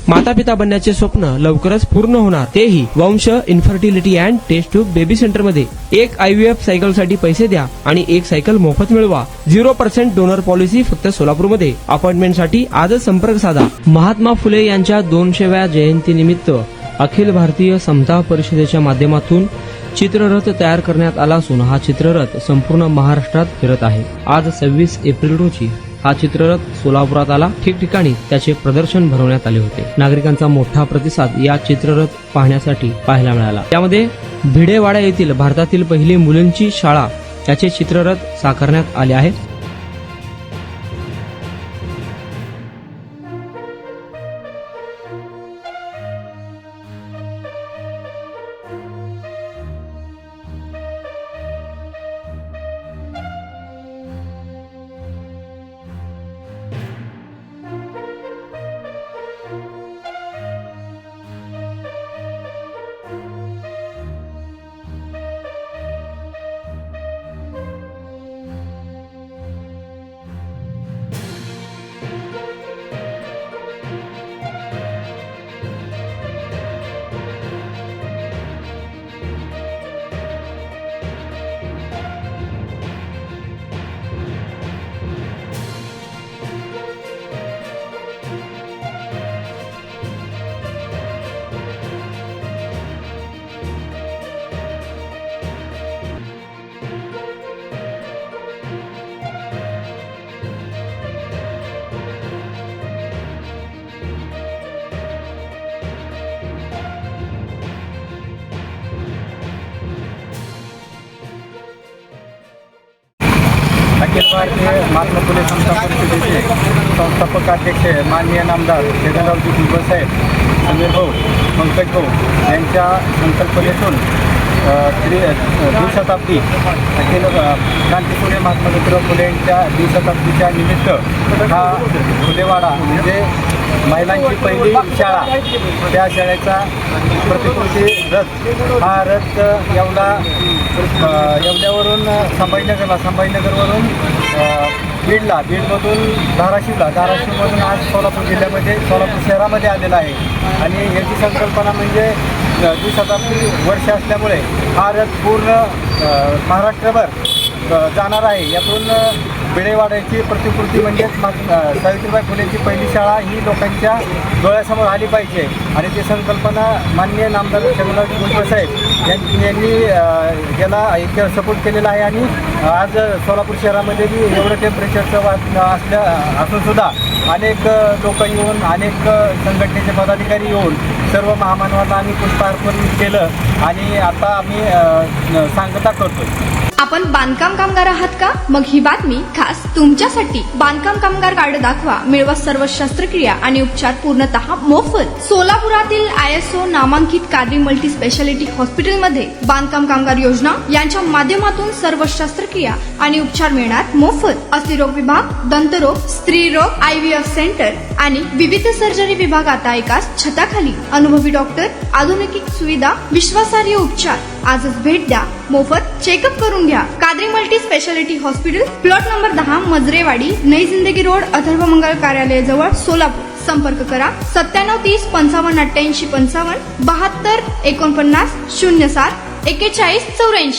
माता पिता बनण्याचे स्वप्न लवकरच पूर्ण होणार, तेही Vansh infertility and test tube baby centre मध्ये। एक IVF सायकल साठी पैसे द्या आणि एक सायकल मोफत मिळवा। 0% डोनर पॉलिसी फक्त सोलापूरमध्ये। अपॉइंटमेंट साठी आजच संपर्क साधा। महात्मा फुले यांच्या 200व्या जयंतीनिमित्त अखिल भारतीय समता परिषदेच्या माध्यमातून चित्ररथ तयार करण्यात आला असून हा चित्ररथ संपूर्ण महाराष्ट्रात फिरत आहे। आज 26 एप्रिल रोजी हा चित्ररथ सोलापुरात आला। ठिकठिकाणी त्याचे प्रदर्शन भरवण्यात आले होते। नागरिकांचा मोठा प्रतिसाद या चित्ररथ पाहण्यासाठी पाहायला मिळाला। त्यामध्ये भिडेवाडा येथील भारतातील पहिली मुलींची शाळा याचे चित्ररथ साकारण्यात आले आहे। अखिल भारतीय महात्मा फुले समता परिषदेचे संस्थापक अध्यक्ष माननीय नामदार जगन्नाथजी भुजबळसाहेब, समीर भाऊ, पंकज भाऊ यांच्या संकल्पनेतून द्विशताब्दी अखिल क्रांतीसूर्य महात्मा ज्योतिराव फुले यांच्या द्विशताब्दीच्या निमित्त हा फुलेवाडा म्हणजे महिलांची पहिली शाळा, त्या शाळेचा प्रतिकृती रथ, हा रथ येवल्यावरून संभाजीनगरवरून बीडमधून धाराशिवमधून आज सोलापूर जिल्ह्यामध्ये सोलापूर शहरामध्ये आलेला आहे। आणि याची संकल्पना म्हणजे द्विशताब्दी वर्ष असल्यामुळे हा रथ पूर्ण महाराष्ट्रभर जाणार आहे। यातून भिडेवाड्याची प्रतिकृती म्हणजेच सावित्रीबाई फुलेंची पहिली शाळा ही लोकांच्या डोळ्यासमोर आली पाहिजे आणि ती संकल्पना माननीय नामदार जगन्नाथजी भुजबळसाहेब यांनी याला एक सपोर्ट केलेला आहे। आणि आज सोलापूर शहरामध्ये बी एवढं टेम्परेचरचं असून सुद्धा अनेक लोक येऊन, अनेक संघटनेचे पदाधिकारी येऊन सर्व महामानवांना आम्ही पुष्पार्पण केलं आणि आता आम्ही सांगता करतोय। आपण बांधकाम कामगार आहात का? मग ही बातमी खास तुमच्यासाठी। बांधकाम कामगार कार्ड दाखवा, मिळवा सर्व शस्त्रक्रिया आणि उपचार पूर्णतः मोफत। सोलापुरातील ISO नामांकित कादरी मल्टी स्पेशालिटी हॉस्पिटलमध्ये बांधकाम कामगार योजना यांच्या माध्यमातून सर्व शस्त्रक्रिया आणि उपचार मिळणार मोफत। अस्थिरोग विभाग, दंतरोग, स्त्री रोग, IVF सेंटर आणि विविध सर्जरी विभाग आता एकाच छताखाली। अनुभवी डॉक्टर, आधुनिक सुविधा, विश्वासार्ह उपचार। आजच भेट द्या, मोफत चेकअप करून घ्या। Qadri multi speciality hospital, plot number 10, Majrewadi, नई जिंदगी रोड, अथर्व मंगल कार्यालय जवळ, सोलापूर। संपर्क करा 97 30 55 88 55 72 49 07 41 84।